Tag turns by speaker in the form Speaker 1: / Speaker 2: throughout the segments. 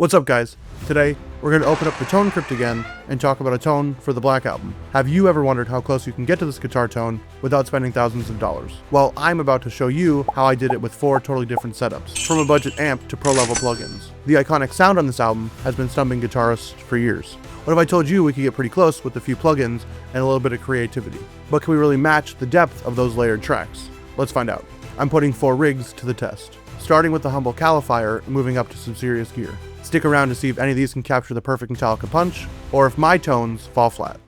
Speaker 1: What's up, guys? Today, we're going to open up the tone Crypt again and talk about a tone for the Black Album. Have you ever wondered how close you can get to this guitar tone without spending thousands of dollars? Well, I'm about to show you how I did it with 4 totally different setups, from a budget amp to pro-level plugins. The iconic sound on this album has been stumping guitarists for years. What if I told you we could get pretty close with a few plugins and a little bit of creativity? But can we really match the depth of those layered tracks? Let's find out. I'm putting 4 rigs to the test, starting with the humble califier and moving up to some serious gear. Stick around to see if any of these can capture the perfect Metallica punch, or if my tones fall flat.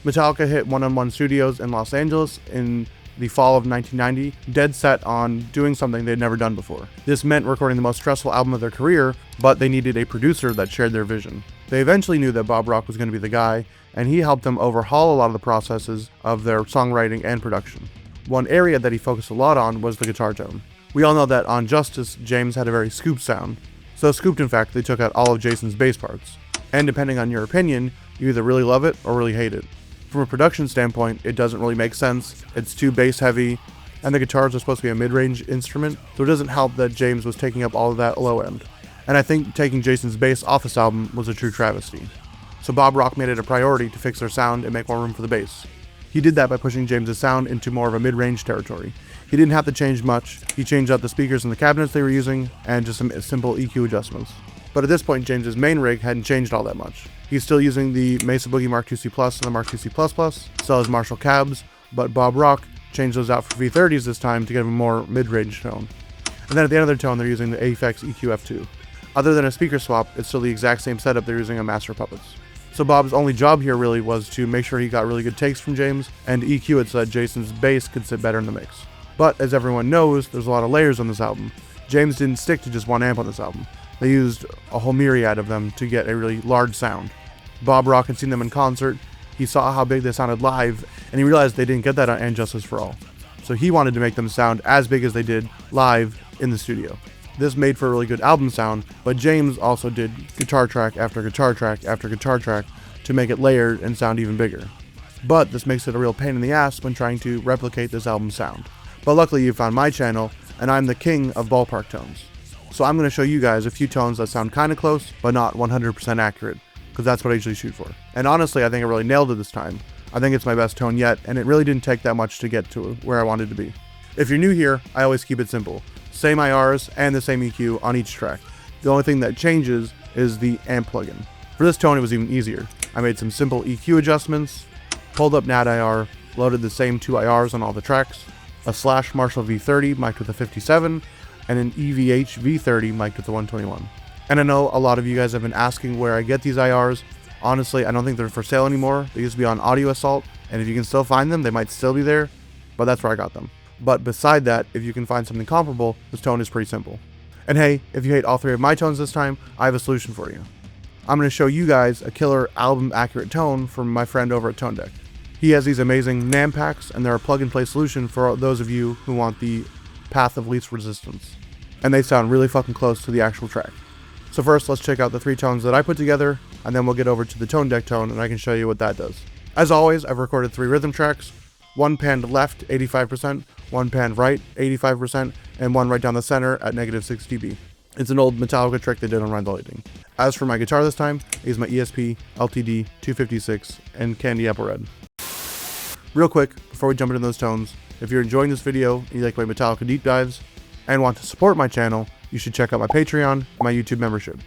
Speaker 1: Metallica hit 1-on-1 Studios in Los Angeles in the fall of 1990, dead set on doing something they'd never done before. This meant recording the most stressful album of their career, but they needed a producer that shared their vision. They eventually knew that Bob Rock was going to be the guy, and he helped them overhaul a lot of the processes of their songwriting and production. One area that he focused a lot on was the guitar tone. We all know that on Justice, James had a very scooped sound. So scooped, in fact, they took out all of Jason's bass parts. And depending on your opinion, you either really love it or really hate it. From a production standpoint, it doesn't really make sense. It's too bass heavy, and the guitars are supposed to be a mid-range instrument, so it doesn't help that James was taking up all of that low end. And I think taking Jason's bass off this album was a true travesty. So Bob Rock made it a priority to fix their sound and make more room for the bass. He did that by pushing James's sound into more of a mid-range territory. He didn't have to change much. He changed out the speakers and the cabinets they were using, and just some simple EQ adjustments. But at this point, James's main rig hadn't changed all that much. He's still using the Mesa Boogie Mark IIc Plus and the Mark IIc++, still has Marshall cabs, but Bob Rock changed those out for V30s this time to give him a more mid-range tone. And then at the end of their tone, they're using the HX EQ-F2. Other than a speaker swap, it's still the exact same setup they're using on Master Puppets. So Bob's only job here really was to make sure he got really good takes from James, and EQ it so that Jason's bass could sit better in the mix. But as everyone knows, there's a lot of layers on this album. James didn't stick to just one amp on this album. They used a whole myriad of them to get a really large sound. Bob Rock had seen them in concert, he saw how big they sounded live, and he realized they didn't get that on And Justice for All. So he wanted to make them sound as big as they did live in the studio. This made for a really good album sound, but James also did guitar track after guitar track after guitar track to make it layered and sound even bigger. But this makes it a real pain in the ass when trying to replicate this album's sound. But luckily you found my channel, and I'm the king of ballpark tones. So I'm going to show you guys a few tones that sound kind of close, but not 100% accurate, because that's what I usually shoot for. And honestly, I think I really nailed it this time. I think it's my best tone yet, and it really didn't take that much to get to where I wanted to be. If you're new here, I always keep it simple. Same IRs and the same EQ on each track. The only thing that changes is the amp plugin. For this tone, it was even easier. I made some simple EQ adjustments, pulled up NAD IR, loaded the same 2 IRs on all the tracks, a Slash Marshall V30 mic'd with a 57, and an EVH V30 mic'd with a 121. And I know a lot of you guys have been asking where I get these IRs. Honestly, I don't think they're for sale anymore. They used to be on Audio Assault, and if you can still find them, they might still be there, but that's where I got them. But beside that, if you can find something comparable, this tone is pretty simple. And hey, if you hate all 3 of my tones this time, I have a solution for you. I'm going to show you guys a killer album accurate tone from my friend over at ToneDeck. He has these amazing NAM packs, and they're a plug-and-play solution for those of you who want the path of least resistance. And they sound really fucking close to the actual track. So first, let's check out the 3 tones that I put together, and then we'll get over to the ToneDeck tone, and I can show you what that does. As always, I've recorded 3 rhythm tracks, 1 panned left, 85%, 1 panned right, 85%, and 1 right down the center at -6 dB. It's an old Metallica trick they did on Ride the Lightning. As for my guitar this time, I use my ESP LTD 256 and Candy Apple Red. Real quick, before we jump into those tones, if you're enjoying this video and you like my Metallica deep dives and want to support my channel, you should check out my Patreon and my YouTube membership.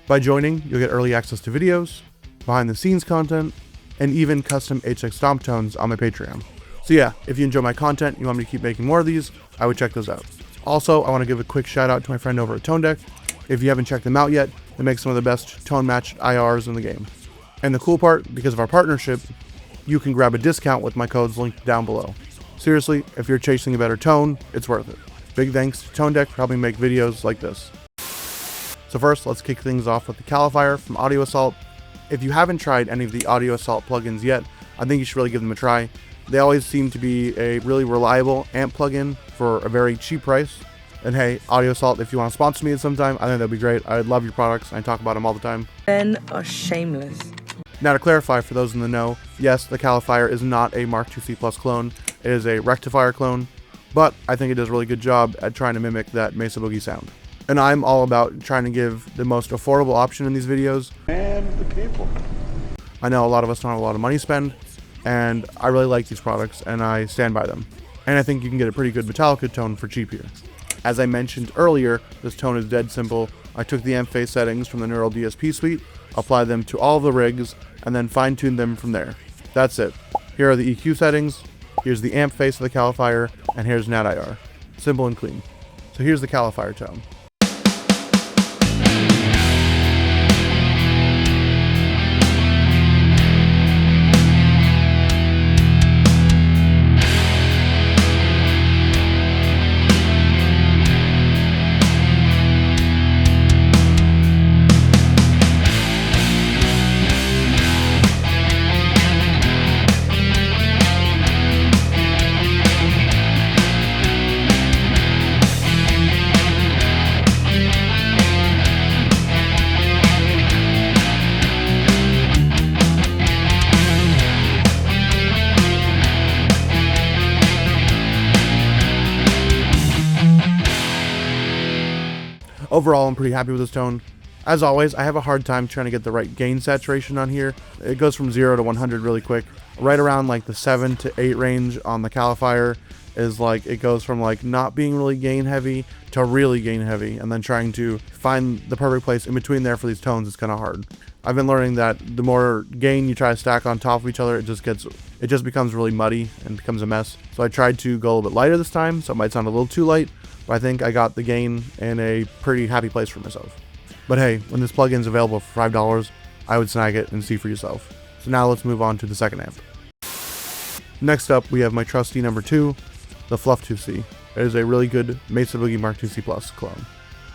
Speaker 1: By joining, you'll get early access to videos, behind the scenes content, and even custom HX Stomp tones on my Patreon. So yeah, if you enjoy my content, you want me to keep making more of these, I would check those out. Also, I want to give a quick shout out to my friend over at ToneDeck. If you haven't checked them out yet, they make some of the best tone matched IRs in the game. And the cool part, because of our partnership, you can grab a discount with my codes linked down below. Seriously, if you're chasing a better tone, it's worth it. Big thanks to ToneDeck for helping make videos like this. So first, let's kick things off with the califier from Audio Assault. If you haven't tried any of the Audio Assault plugins yet, I think you should really give them a try. They always seem to be a really reliable amp plugin for a very cheap price. And hey, Audio Assault, if you want to sponsor me at some time, I think that'd be great. I love your products. I talk about them all the time.
Speaker 2: Men are shameless.
Speaker 1: Now to clarify for those in the know, yes, the califier is not a Mark IIc Plus clone. It is a rectifier clone, but I think it does a really good job at trying to mimic that Mesa Boogie sound. And I'm all about trying to give the most affordable option in these videos.
Speaker 3: And the people.
Speaker 1: I know a lot of us don't have a lot of money to spend, and I really like these products, and I stand by them. And I think you can get a pretty good Metallica tone for cheap here. As I mentioned earlier, this tone is dead simple. I took the amp face settings from the Neural DSP suite, applied them to all of the rigs, and then fine-tuned them from there. That's it. Here are the EQ settings, here's the amp face of the califier, and here's NAT-IR. Simple and clean. So here's the califier tone. Overall, I'm pretty happy with this tone. As always, I have a hard time trying to get the right gain saturation on here. It goes from 0 to 100 really quick. Right around like the 7 to 8 range on the califier is like, it goes from like not being really gain heavy to really gain heavy, and then trying to find the perfect place in between there for these tones is kind of hard. I've been learning that the more gain you try to stack on top of each other, it just becomes really muddy and becomes a mess. So I tried to go a little bit lighter this time, so it might sound a little too light, but I think I got the gain in a pretty happy place for myself. But hey, when this plugin is available for $5, I would snag it and see for yourself. So now let's move on to the second amp. Next up, we have my trusty number 2, the Fluff 2C. It is a really good Mesa Boogie Mark 2C Plus clone.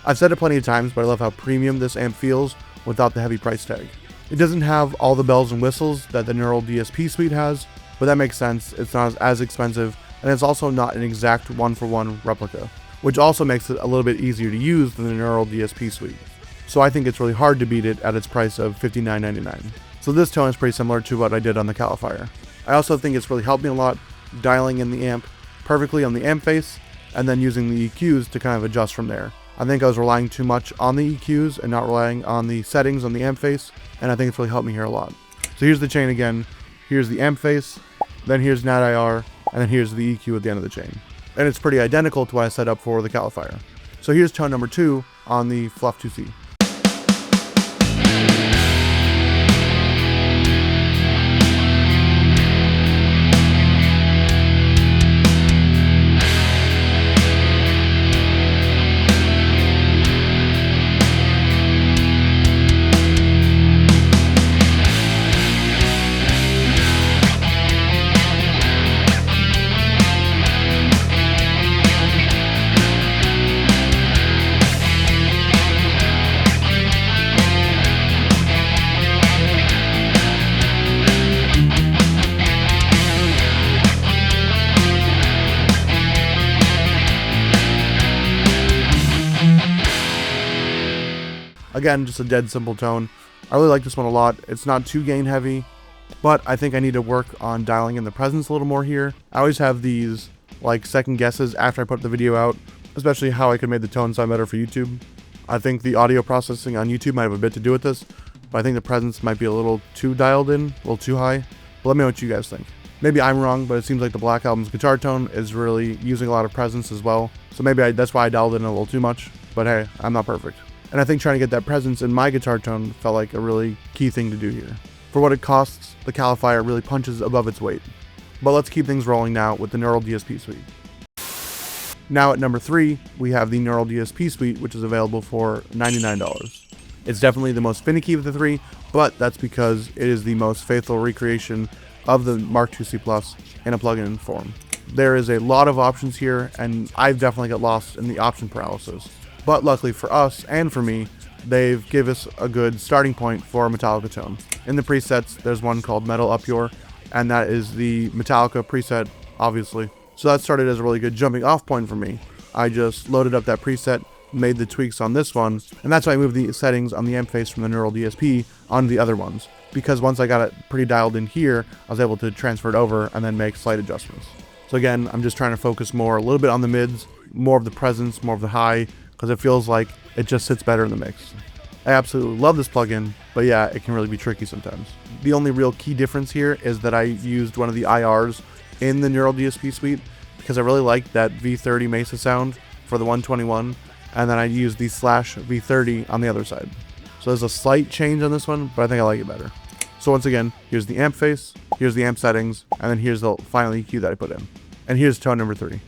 Speaker 1: I've said it plenty of times, but I love how premium this amp feels without the heavy price tag. It doesn't have all the bells and whistles that the Neural DSP suite has, but that makes sense. It's not as expensive, and it's also not an exact one-for-one replica, which also makes it a little bit easier to use than the Neural DSP suite. So I think it's really hard to beat it at its price of $59.99. So this tone is pretty similar to what I did on the califier. I also think it's really helped me a lot dialing in the amp perfectly on the amp face, and then using the EQs to kind of adjust from there. I think I was relying too much on the EQs and not relying on the settings on the amp face, and I think it's really helped me here a lot. So here's the chain again. Here's the amp face, then here's NAT-IR, and then here's the EQ at the end of the chain. And it's pretty identical to what I set up for the califier. So here's tone number 2 on the Fluff 2C. Again, just a dead simple tone. I really like this one a lot. It's not too gain heavy, but I think I need to work on dialing in the presence a little more here. I always have these like second guesses after I put the video out, especially how I could make the tone sound better for YouTube. I think the audio processing on YouTube might have a bit to do with this, but I think the presence might be a little too dialed in, a little too high. But let me know what you guys think. Maybe I'm wrong, but it seems like the Black Album's guitar tone is really using a lot of presence as well. So maybe that's why I dialed in a little too much, but hey, I'm not perfect. And I think trying to get that presence in my guitar tone felt like a really key thing to do here. For what it costs, the califier really punches above its weight. But let's keep things rolling now with the Neural DSP suite. Now at number 3, we have the Neural DSP suite, which is available for $99. It's definitely the most finicky of the 3, but that's because it is the most faithful recreation of the Mark IIc Plus in a plugin form. There is a lot of options here, and I've definitely got lost in the option paralysis. But luckily for us and for me, they've given us a good starting point for a Metallica tone. In the presets, there's one called Metal Up Your, and that is the Metallica preset, obviously. So that started as a really good jumping off point for me. I just loaded up that preset, made the tweaks on this one, and that's why I moved the settings on the amp face from the Neural DSP onto the other ones. Because once I got it pretty dialed in here, I was able to transfer it over and then make slight adjustments. So again, I'm just trying to focus more a little bit on the mids, more of the presence, more of the high, because it feels like it just sits better in the mix. I absolutely love this plugin, but yeah, it can really be tricky sometimes. The only real key difference here is that I used one of the IRs in the Neural DSP suite because I really liked that V30 Mesa sound for the 121, and then I used the slash V30 on the other side. So there's a slight change on this one, but I think I like it better. So once again, here's the amp face, here's the amp settings, and then here's the final EQ that I put in. And here's tone number 3.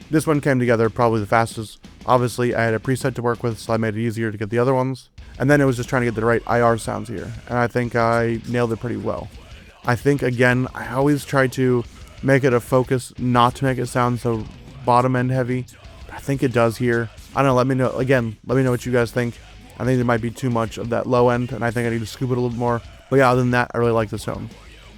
Speaker 1: This one came together probably the fastest. Obviously, I had a preset to work with, so I made it easier to get the other ones. And then it was just trying to get the right IR sounds here. And I think I nailed it pretty well. I think, again, I always try to make it a focus not to make it sound so bottom end heavy. But I think it does here. I don't know, let me know. Again, let me know what you guys think. I think there might be too much of that low end, and I think I need to scoop it a little more. But yeah, other than that, I really like this tone.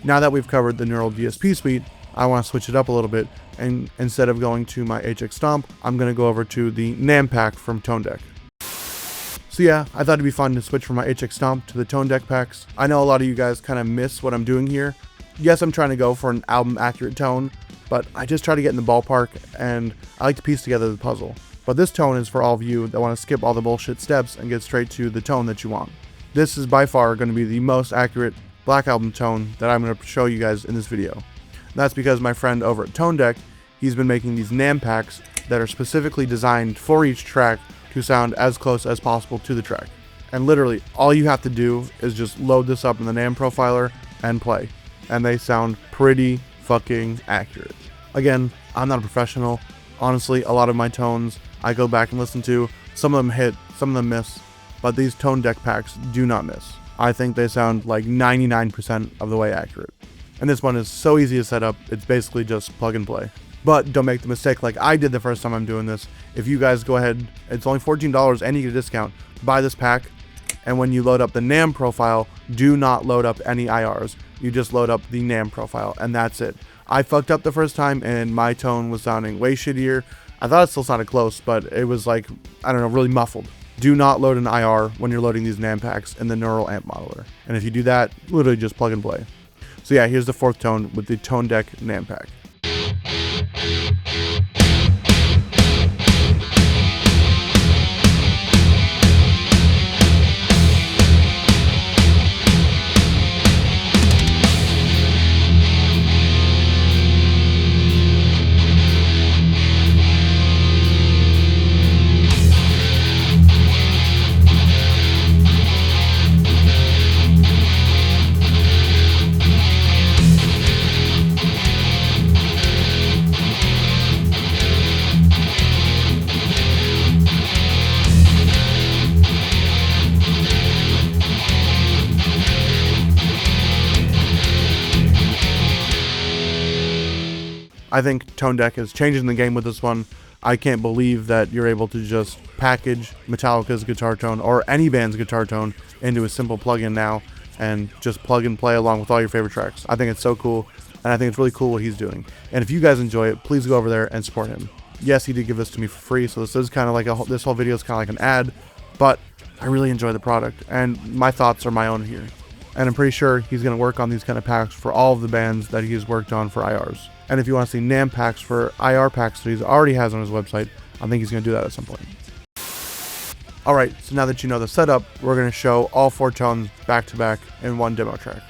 Speaker 1: Now that we've covered the Neural DSP suite, I want to switch it up a little bit, and instead of going to my HX Stomp, I'm going to go over to the NAMM pack from ToneDeck. So yeah, I thought it'd be fun to switch from my HX Stomp to the ToneDeck packs. I know a lot of you guys kind of miss what I'm doing here. Yes, I'm trying to go for an album accurate tone, but I just try to get in the ballpark, and I like to piece together the puzzle. But this tone is for all of you that want to skip all the bullshit steps and get straight to the tone that you want. This is by far going to be the most accurate Black Album tone that I'm going to show you guys in this video. That's because my friend over at ToneDeck, he's been making these NAMM packs that are specifically designed for each track to sound as close as possible to the track. And literally, all you have to do is just load this up in the NAMM profiler and play. And they sound pretty fucking accurate. Again, I'm not a professional. Honestly, a lot of my tones I go back and listen to. Some of them hit, some of them miss. But these ToneDeck packs do not miss. I think they sound like 99% of the way accurate. And this one is so easy to set up, it's basically just plug and play. But don't make the mistake like I did the first time I'm doing this. If you guys go ahead, it's only $14 and you get a discount. Buy this pack, and when you load up the NAMM profile, do not load up any IRs. You just load up the NAMM profile, and that's it. I fucked up the first time, and my tone was sounding way shittier. I thought it still sounded close, but it was like, I don't know, really muffled. Do not load an IR when you're loading these NAMM packs in the Neural Amp Modeler. And if you do that, literally just plug and play. So yeah, here's the 4th tone with the ToneDeck NAMM pack. I think ToneDeck is changing the game with this one. I can't believe that you're able to just package Metallica's guitar tone or any band's guitar tone into a simple plugin now and just plug and play along with all your favorite tracks. I think it's so cool, and I think it's really cool what he's doing. And if you guys enjoy it, please go over there and support him. Yes, he did give this to me for free, so this is kind of like this whole video is kind of like an ad, but I really enjoy the product, and my thoughts are my own here. And I'm pretty sure he's going to work on these kind of packs for all of the bands that he's worked on for IRs. And if you want to see NAMM packs for IR packs that he already has on his website, I think he's going to do that at some point. Alright, so now that you know the setup, we're going to show all 4 tones back to back in one demo track.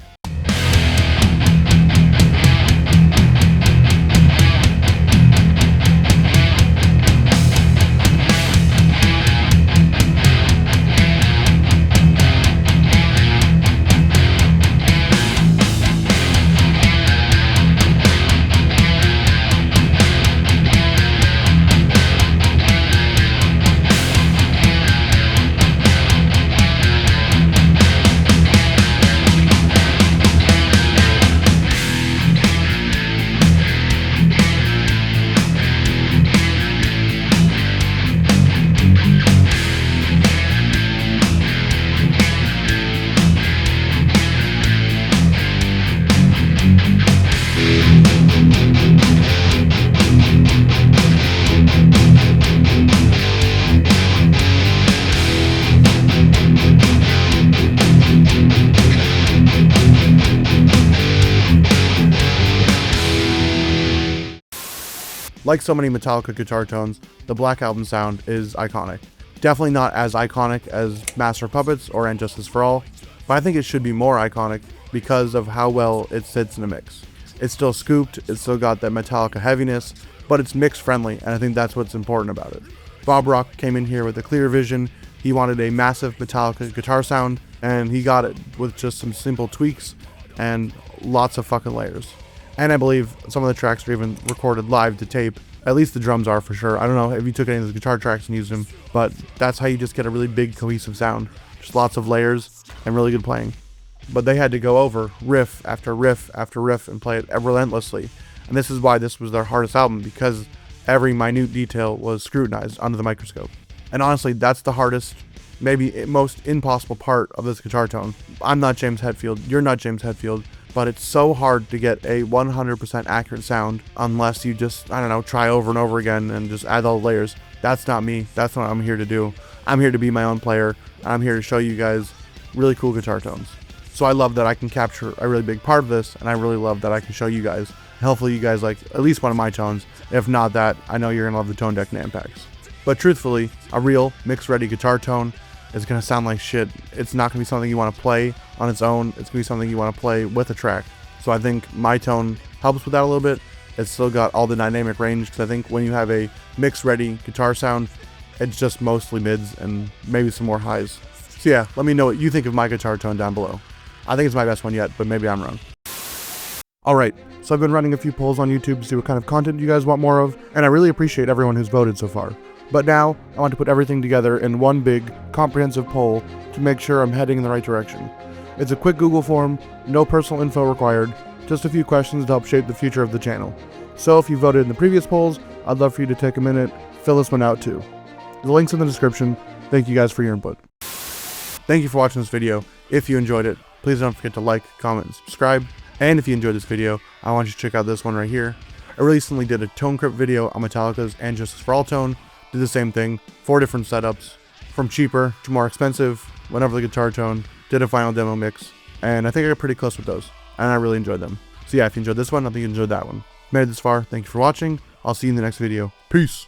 Speaker 1: Like so many Metallica guitar tones, the Black Album sound is iconic. Definitely not as iconic as Master of Puppets or And Justice for All, but I think it should be more iconic because of how well it sits in a mix. It's still scooped, it's still got that Metallica heaviness, but it's mix friendly, and I think that's what's important about it. Bob Rock came in here with a clear vision. He wanted a massive Metallica guitar sound, and he got it with just some simple tweaks and lots of fucking layers. And I believe some of the tracks are even recorded live to tape. At least the drums are, for sure. I don't know if you took any of the guitar tracks and used them, but that's how you just get a really big cohesive sound. Just lots of layers and really good playing. But they had to go over riff after riff after riff and play it relentlessly. And this is why this was their hardest album, because every minute detail was scrutinized under the microscope. And honestly, that's the hardest, maybe most impossible part of this guitar tone. I'm not James Hetfield, you're not James Hetfield, but it's so hard to get a 100% accurate sound unless you just, I don't know, try over and over again and just add all the layers. That's not me. That's what I'm here to do. I'm here to be my own player. I'm here to show you guys really cool guitar tones. So I love that I can capture a really big part of this, and I really love that I can show you guys. Hopefully you guys like at least one of my tones. If not that, I know you're gonna love the ToneDeck NAMM packs. But truthfully, a real mix-ready guitar tone is gonna sound like shit. It's not gonna be something you want to play on its own. It's gonna be something you want to play with a track. So I think my tone helps with that a little bit. It's still got all the dynamic range, because I think when you have a mix-ready guitar sound, it's just mostly mids and maybe some more highs. So yeah, let me know what you think of my guitar tone down below. I think it's my best one yet, but maybe I'm wrong. Alright, so I've been running a few polls on YouTube to see what kind of content you guys want more of, and I really appreciate everyone who's voted so far. But now, I want to put everything together in one big, comprehensive poll to make sure I'm heading in the right direction. It's a quick Google form, no personal info required, just a few questions to help shape the future of the channel. So if you voted in the previous polls, I'd love for you to take a minute, fill this one out too. The link's in the description. Thank you guys for your input. Thank you for watching this video. If you enjoyed it, please don't forget to like, comment, and subscribe. And if you enjoyed this video, I want you to check out this one right here. I recently did a tone crypt video on Metallica's And Justice for All tone. Did the same thing, 4 different setups, from cheaper to more expensive, went over the guitar tone, did a final demo mix, and I think I got pretty close with those, and I really enjoyed them. So yeah, if you enjoyed this one, I think you enjoyed that one. Made it this far, thank you for watching. I'll see you in the next video. Peace!